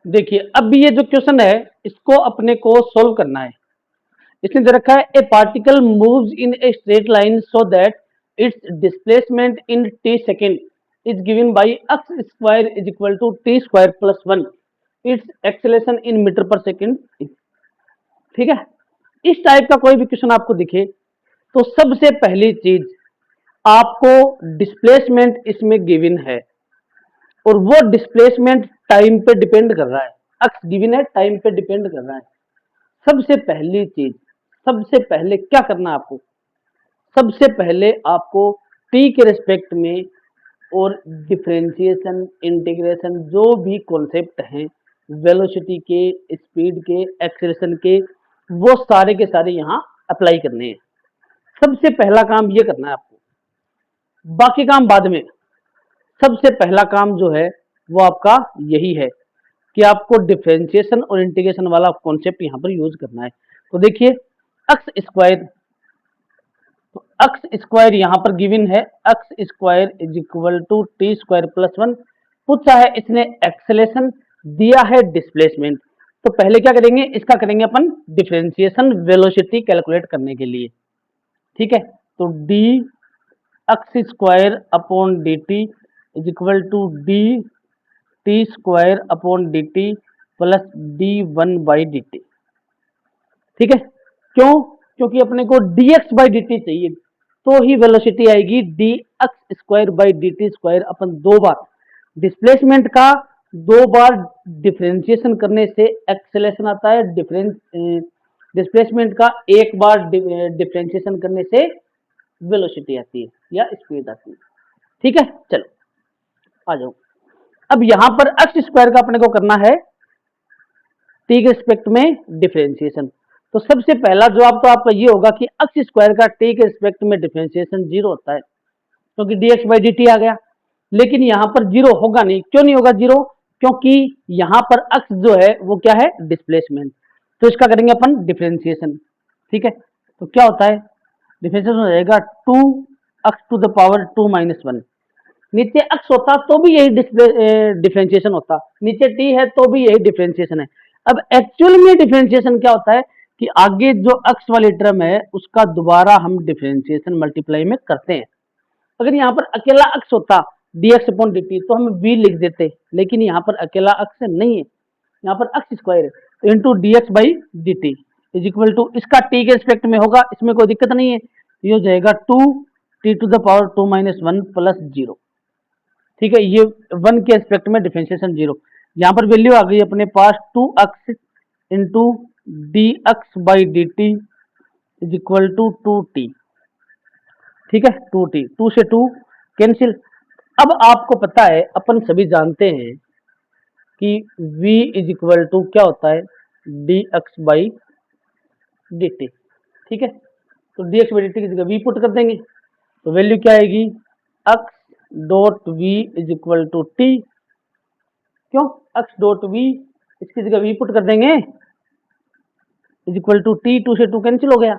देखिए अब ये जो क्वेश्चन है इसको अपने को सोल्व करना है। इसने दे रखा है a particle moves in a straight line so that its displacement in t second is given by x square is equal to t square plus 1 its acceleration in metre per second. ठीक है, इस type का कोई भी question आपको दिखे तो सबसे पहली चीज आपको डिस्प्लेसमेंट इसमें गिवन है और वो डिस्प्लेसमेंट टाइम पे डिपेंड कर रहा है। एक्स गिवन है, टाइम पे डिपेंड कर रहा है। सबसे पहली चीज, सबसे पहले क्या करना है आपको, सबसे पहले आपको टी के रिस्पेक्ट में और डिफरेंशिएशन, इंटीग्रेशन, जो भी कॉन्सेप्ट हैं वेलोसिटी के, स्पीड के, एक्सेलरेशन के, वो सारे के सारे यहाँ अप्लाई करने हैं। सबसे पहला काम ये करना है आपको, बाकी काम बाद में। सबसे पहला काम जो है वो आपका यही है कि आपको डिफरेंशिएशन और इंटीग्रेशन वाला कॉन्सेप्ट यहाँ पर यूज करना है। तो देखिए एक्स स्क्वायर, तो एक्स स्क्वायर यहाँ पर गिवन है, x square is equal to t square plus 1। पूछा है इसने एक्सेलेरेशन, दिया है डिस्प्लेसमेंट। तो पहले क्या करेंगे, इसका करेंगे अपन डिफरेंशिएशन वेलोसिटी कैलकुलेट करने के लिए। ठीक है, तो d x square upon d t is equal to d t square upon d t plus d 1 by D T. ठीक है, क्यों? क्योंकि अपने को dx बाई डी टी चाहिए, तो ही वेलोसिटी आएगी D x square by D t square upon दो बार डिस्प्लेसमेंट का, दो बार डिफरेंशिएशन करने से एक्सेलेरेशन आता है, डिस्प्लेसमेंट का एक बार डिफरेंशिएशन करने से वेलोसिटी आती है या स्पीड आती है। ठीक है, चलो आ जाओ। अब यहां पर एक्स स्क्वायर का अपने को करना है टी के रिस्पेक्ट में डिफरेंशिएशन। तो सबसे पहला जवाब तो आपका ये होगा कि एक्स स्क्वायर का टी के रिस्पेक्ट में डिफरेंशिएशन 0 होता है, क्योंकि dx बाई डी टी आ गया। लेकिन यहाँ पर 0 होगा नहीं। क्यों नहीं होगा 0? क्योंकि यहाँ पर x जो है वो क्या है, डिस्प्लेसमेंट। तो इसका करेंगे अपन डिफरेंशिएशन। ठीक है, तो क्या होता है, डिफरेंशिएशन हो जाएगा 2x to the power 2 minus 1। नीचे x होता तो भी यही डिफरेंशिएशन होता, नीचे t है तो भी यही डिफरेंशिएशन है। अब एक्चुअल में डिफरेंशिएशन क्या होता है कि आगे जो x वाली टर्म है उसका दोबारा हम डिफरेंशिएशन मल्टीप्लाई में करते हैं। अगर यहाँ पर अकेला x होता dx अपॉन dt तो हम v लिख देते, लेकिन यहाँ पर अकेला x नहीं है, यहाँ पर x स्क्वायर है, तो into dx by D t is equal to, इसका t के रिस्पेक्ट में होगा, इसमें कोई दिक्कत नहीं है, ये हो जाएगा 2t to the power 2 minus 1 plus 0। ठीक है, ये 1 के रिस्पेक्ट में डिफरेंशिएशन 0। यहाँ पर वैल्यू आ गई अपने पास 2x into d x by D t is equal to 2t। ठीक है, 2t, 2 से 2 कैंसिल। अब आपको पता है, अपन सभी जानते हैं कि v इज इक्वल टू क्या होता है, D x by D T. ठीक है, तो d x by D T की जगह v पुट कर देंगे, तो वैल्यू क्या आएगी, x dot v is equal to t। क्यों? x डॉट v, इसकी जगह v पुट कर देंगे, इज इक्वल टू t, 2 से 2 कैंसिल हो गया,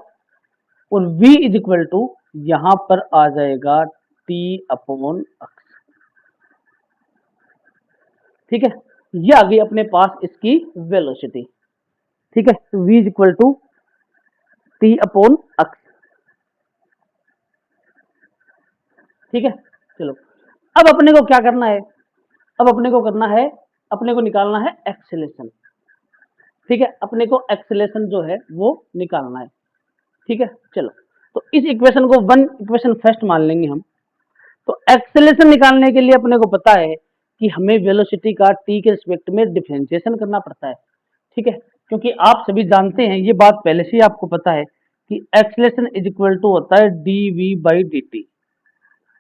और v इज इक्वल टू यहां पर आ जाएगा t अपॉन x। ठीक है, ये आ गई अपने पास इसकी वेलोसिटी। ठीक है, तो v is equal to t upon x। ठीक है, चलो अब अपने को क्या करना है, अब अपने को करना है, अपने को निकालना है एक्सेलेरेशन। ठीक है, अपने को एक्सेलेरेशन जो है वो निकालना है। ठीक है, चलो तो इस इक्वेशन को वन इक्वेशन फर्स्ट मान लेंगे हम। तो एक्सेलेरेशन निकालने के लिए अपने को पता है कि हमें वेलोसिटी का टी के रिस्पेक्ट में डिफरेंशिएशन करना पड़ता है। ठीक है, क्योंकि आप सभी जानते हैं, ये बात पहले से ही आपको पता है कि एक्सेलेरेशन इज इक्वल टू होता है D we by D t,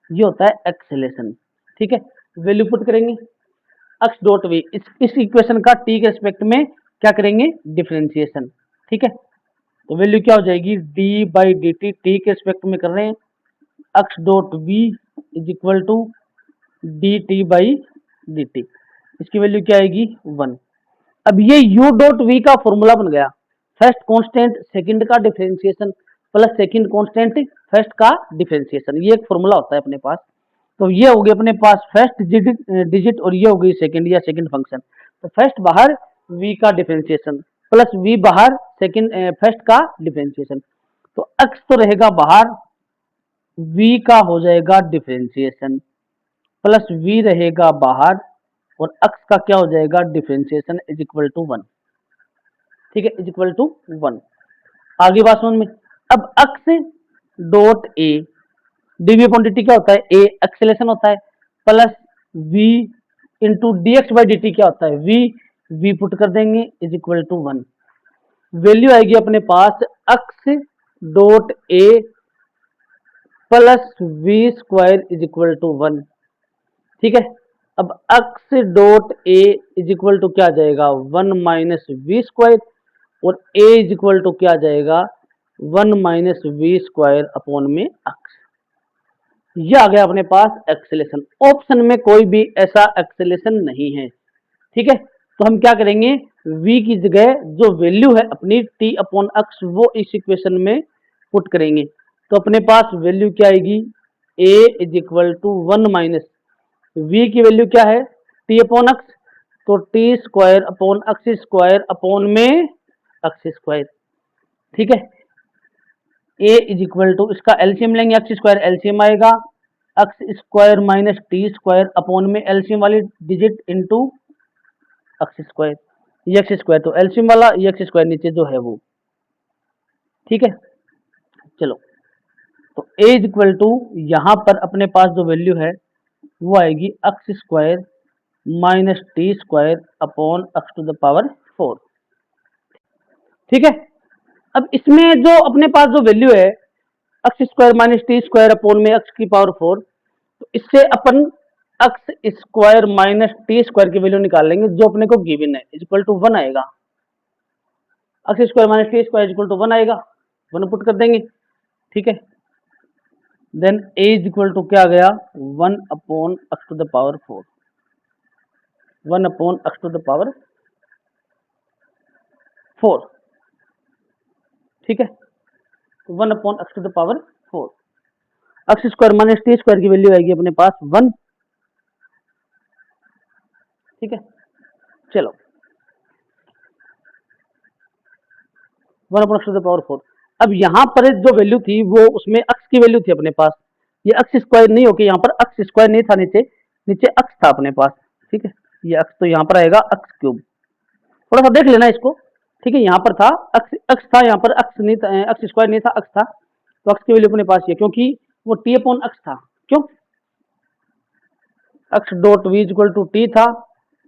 ये होता है एक्सेलेरेशन। ठीक है, वैल्यू पुट करेंगे x डॉट वी, इस इक्वेशन का टी के रिस्पेक्ट में क्या करेंगे, डिफरेंशिएशन। ठीक है, तो वैल्यू क्या हो जाएगी, d by D t, t के रिस्पेक्ट में कर रहे हैं, x dot v is equal to d t by D t, इसकी वैल्यू क्या आएगी 1। अब ये u डॉट v का फॉर्मूला बन गया, फर्स्ट कांस्टेंट सेकंड का differentiation plus second constant first का डिफरेंशिएशन, ये एक फॉर्मूला होता है अपने पास। तो ये होगी अपने पास फर्स्ट डिजिट और ये होगी सेकंड या सेकंड फंक्शन। तो फर्स्ट बाहर v का डिफरेंशिएशन प्लस v बाहर सेकंड फर्स्ट का डिफरेंशिएशन। तो x तो रहेगा बाहर, v का हो जाएगा डिफरेंशिएशन प्लस v रहेगा बाहर और x का क्या हो जाएगा डिफरेंशिएशन इज इक्वल टू 1। ठीक है, इज इक्वल टू 1। आगे बात समझ में। अब x dot a dv upon dt क्या होता है, a एक्सेलेरेशन होता है, plus v into dx by dt क्या होता है, v पुट कर देंगे इज इक्वल टू 1। वैल्यू आएगी अपने पास x dot a plus v square is equal to 1। ठीक है, अब x dot a is equal to क्या आ जाएगा 1 माइनस वी स्क्वायर और a इज इक्वल टू क्या आ जाएगा 1 माइनस वी स्क्वायर अपॉन में x। ये आ गया अपने पास एक्सेलेरेशन। ऑप्शन में कोई भी ऐसा एक्सेलेरेशन नहीं है। ठीक है, तो हम क्या करेंगे, v की जगह जो वैल्यू है अपनी t अपॉन x वो इस इक्वेशन में पुट करेंगे। तो अपने पास वैल्यू क्या आएगी, a is equal to 1 minus v की वैल्यू क्या है t अपॉन x, तो t square upon x square upon में x स्क्वायर। ठीक है, a इज इक्वल टू इसका एलसीएम लेंगे, एक्स स्क्वायर एलसीएम आएगा x square minus T square upon में एलसीएम वाली डिजिट इंटू एक्स स्क्वायर, ये एक्स स्क्वायर तो एलसीएम वाला, ये एक्स स्क्वायर नीचे जो है वो। ठीक है, चलो तो a इज इक्वल टू यहाँ पर अपने पास जो वैल्यू है वो आएगी x square minus T square upon x to the power 4। ठीक है, अब इसमें जो अपने पास जो वैल्यू है x square minus T square upon में एक्स की पावर 4, तो इससे अपन X square minus T square की वैल्यू निकाल लेंगे जो अपने को गिवन है, इज इक्वल टू 1 आएगा। X square minus T square is equal to 1 आएगा, 1 पुट कर देंगे। ठीक है, then a is equal to क्या आ गया 1 upon x to the power 4, 1 upon x to the power 4। ठीक है, 1 upon x to the power 4, x square minus T square की वैल्यू आएगी अपने पास 1। ठीक है, चलो 1 upon x to the power 4। अब यहाँ पर जो वैल्यू थी वो उसमें एक्स की वैल्यू थी अपने पास, ये एक्स स्क्वायर नहीं होके यहाँ पर एक्स स्क्वायर नहीं था, नीचे नीचे एक्स था अपने पास। ठीक है, ये एक्स तो यहाँ पर आएगा एक्स क्यूब, थोड़ा सा देख लेना इसको। ठीक है, यहाँ पर था एक्स था, यहाँ पर एक्स नहीं था, एक्स स्क्वायर नहीं था, एक्स था, तो एक्स की वैल्यू अपने पास ये, क्योंकि वो टी अपॉन एक्स था। क्यों, x dot v equal to t था,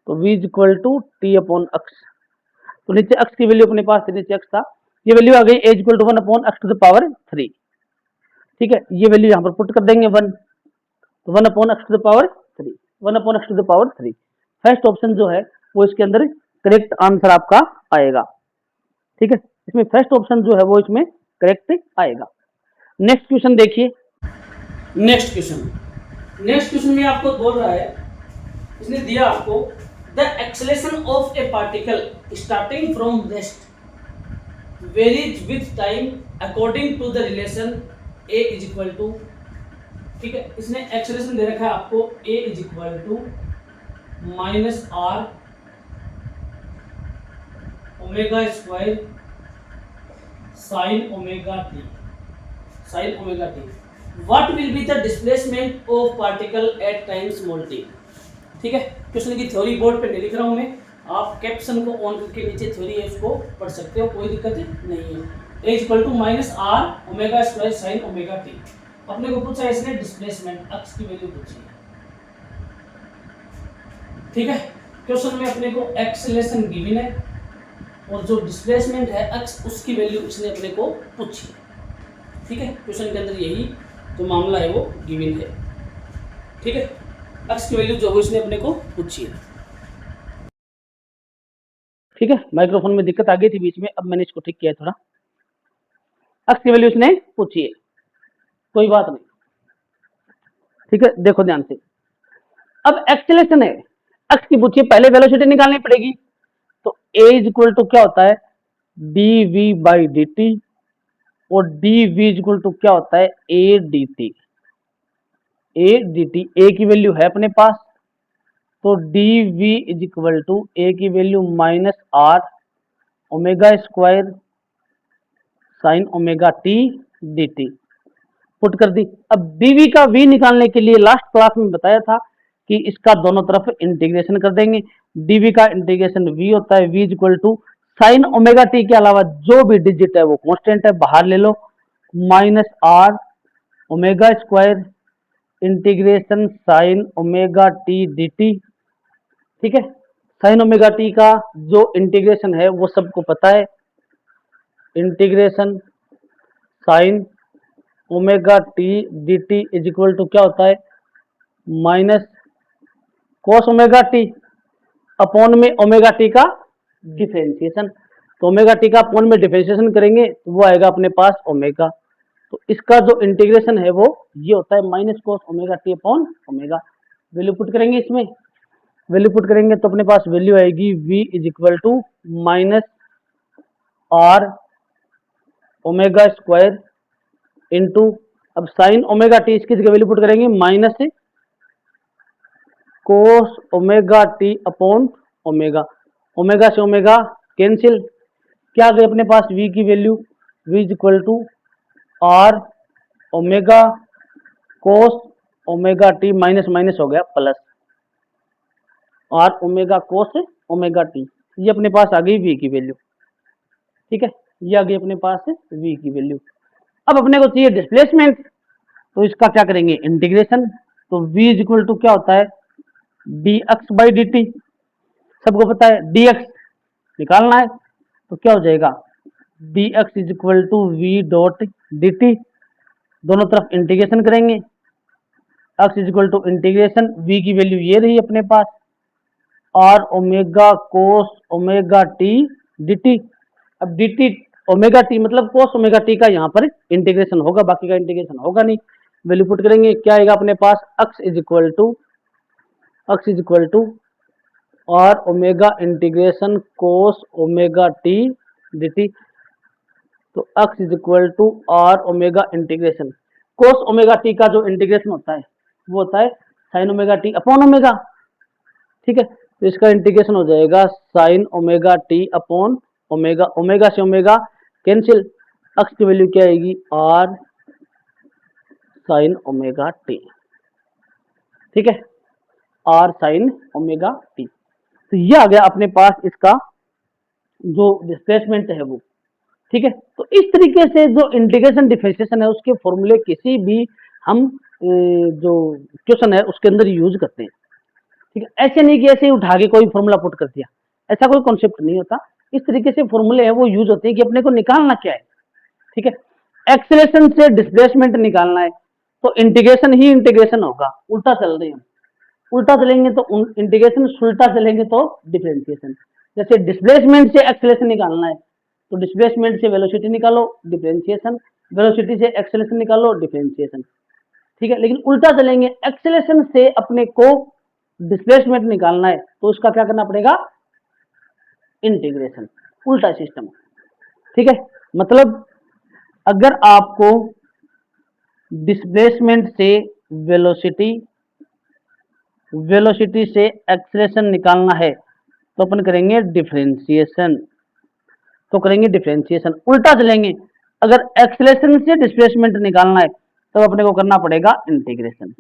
तो v equal to t upon x, तो नीचे एक्स की वैल्यू अपने पास थी, नीचे एक्स था, ये वैल्यू आ गई as equal to 1 upon x to the power 3। ठीक है, ये वैल्यू यहाँ पर पुट कर देंगे 1, तो 1 upon x to the power 3, 1 upon x to the power 3। First option जो है वो इसके अंदर करेक्ट आंसर आपका आएगा। ठीक है, इसमें फर्स्ट ऑप्शन जो है वो इसमें करेक्ट आएगा। नेक्स्ट क्वेश्चन देखिए, नेक्स्ट क्वेश्चन में आपको बोल रहा है, इसने दिया आपको the acceleration of a particle starting from rest varies with time according to the relation A is equal to. ठीक है, इसने एक्सेलेरेशन दे रखा है आपको A is equal to minus are omega square sine omega T, sine omega T. What will be the displacement of particle at time small t? ठीक है, question की थ्योरी बोर्ड पे नहीं लिख रहा हूं मैं, आप कैप्शन को ऑन करके नीचे थ्योरी है उसको पढ़ सकते हो, कोई दिक्कत नहीं है। a equal to minus are omega square sine omega t. अपने को पूछा इसने डिस्प्लेसमेंट एक्स की वैल्यू पूछी है। ठीक है, क्वेश्चन में अपने को एक्सेलरेशन गिवन है और जो डिस्प्लेसमेंट है एक्स उसकी वैल्यू इसने अपने को पूछी है। ठीक है, क्वेश्चन के अंदर यही जो मामला है वो गिवन है। ठीक है, एक्स की वैल्यू जो है इसने अपने को पूछी है। ठीक है, माइक्रोफोन में दिक्कत आ गई थी बीच में, अब मैंने इसको ठीक किया थोड़ा। एक्स की वैल्यू इसने पूछी है, कोई बात नहीं। ठीक है, देखो ध्यान से, अब एक्सेलरेशन है, एक्स की पूछी है, पहले वेलोसिटी निकालनी पड़ेगी। तो a इज इक्वल टू क्या होता है D we by D T, और डी वी इक्वल टू क्या होता है A D T. A D T, A की वैल्यू है अपने पास, तो D V is equal to A की value minus are omega square sine omega T D T put कर दी। अब डीवी का वी निकालने के लिए लास्ट क्लास में बताया था कि इसका दोनों तरफ इंटीग्रेशन कर देंगे। डीवी का इंटीग्रेशन वी होता है, v is equal to sine omega t के अलावा जो भी डिजिट है वो कांस्टेंट है, बाहर ले लो, minus are omega square integration sine omega T D T. ठीक है, साइन ओमेगा टी का जो इंटीग्रेशन है वो सबको पता है, integration sine omega T D t is equal to क्या होता है, minus cos omega t upon में ओमेगा टी का डिफरेंशिएशन। तो ओमेगा टी का अपॉन में डिफरेंशिएशन करेंगे तो वो आएगा अपने पास ओमेगा। तो इसका जो इंटीग्रेशन है वो ये होता है minus cos omega t upon omega. Value put करेंगे, इसमें वैल्यू पुट करेंगे तो अपने पास वैल्यू आएगी v is equal to minus are omega square into, अब साइन ओमेगा टी इसकी जगह वैल्यू पुट करेंगे minus cos omega t upon omega, omega से ओमेगा कैंसिल, क्या आ गई अपने पास v की value, v is equal to r omega cos omega t minus minus हो गया plus r omega cos omega t, ये अपने पास आ गई v की वैल्यू। ठीक है, ये आ गई अपने पास v की वैल्यू। अब अपने को चाहिए डिस्प्लेसमेंट, तो इसका क्या करेंगे इंटीग्रेशन, तो v इज इक्वल टू क्या होता है dx बाई डी टी, सबको पता है dx निकालना है तो क्या हो जाएगा dx is equal to v dot D T, दोनों तरफ इंटीग्रेशन करेंगे, x is equal to integration v की वैल्यू ये रही अपने पास R omega cos omega T D T. अब डी टी ओमेगा टी मतलब कोस ओमेगा टी का यहाँ पर इंटीग्रेशन होगा, बाकी का इंटीग्रेशन होगा नहीं। वैल्यू पुट करेंगे, क्या आएगा अपने पास x is equal to r omega integration cos omega T D t, तो x is equal to r omega integration cos omega t का जो इंटीग्रेशन होता है वो होता है sine omega t upon omega. ठीक है, तो इसका इंटीग्रेशन हो जाएगा sine omega t upon omega, omega से ओमेगा कैंसिल, x की वैल्यू क्या आएगी आर साइन ओमेगा टी। ठीक है, आर साइन ओमेगा टी, तो ये आ गया अपने पास इसका जो डिस्प्लेसमेंट है वो। ठीक है, तो इस तरीके से जो इंटीग्रेशन डिफरेंशिएशन है उसके फॉर्मूले किसी भी हम जो क्वेश्चन है उसके अंदर यूज करते हैं। ठीक है, ऐसे नहीं कि ऐसे ही उठा के कोई फॉर्मूला पुट कर दिया, ऐसा कोई कॉन्सेप्ट नहीं होता। इस तरीके से फॉर्मूले हैं वो यूज होते हैं कि अपने को निकालना क्या है। ठीक है, एक्सेलरेशन से डिस्प्लेसमेंट निकालना है तो इंटीग्रेशन ही इंटीग्रेशन होगा, उल्टा चल रहे हैं, उल्टा चलेंगे तो इंटीग्रेशन, उल्टा चलेंगे तो डिफरेंशिएशन। जैसे डिस्प्लेसमेंट से एक्सेलरेशन निकालना है तो डिस्प्लेसमेंट से वेलोसिटी निकालो डिफरेंशिएशन, वेलोसिटी से एक्सेलरेशन निकालो डिफरेंशिएशन। ठीक है, लेकिन उल्टा चलेंगे, एक्सेलरेशन से अपने को डिस्प्लेसमेंट निकालना है तो उसका क्या करना पड़ेगा इंटीग्रेशन, उल्टा सिस्टम। ठीक है, मतलब अगर आपको डिस्प्लेसमेंट से वेलोसिटी, वेलोसिटी से एक्सेलरेशन निकालना है तो अपन करेंगे डिफरेंशिएशन, तो करेंगे डिफरेंशिएशन। उल्टा चलेंगे, अगर एक्सेलरेशन से डिस्प्लेसमेंट निकालना है तो अपने को करना पड़ेगा इंटीग्रेशन,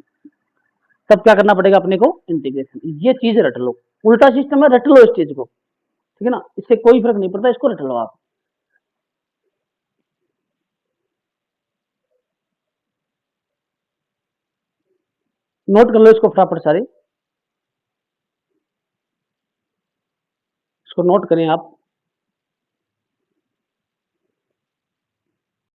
तब क्या करना पड़ेगा अपने को इंटीग्रेशन। ये चीज रट लो, उल्टा सिस्टम है, रट लो इस चीज को। ठीक है ना, इससे कोई फर्क नहीं पड़ता, इसको रट लो आप। नोट कर लो इसको फटाफट सारे, इसको नोट करें आप।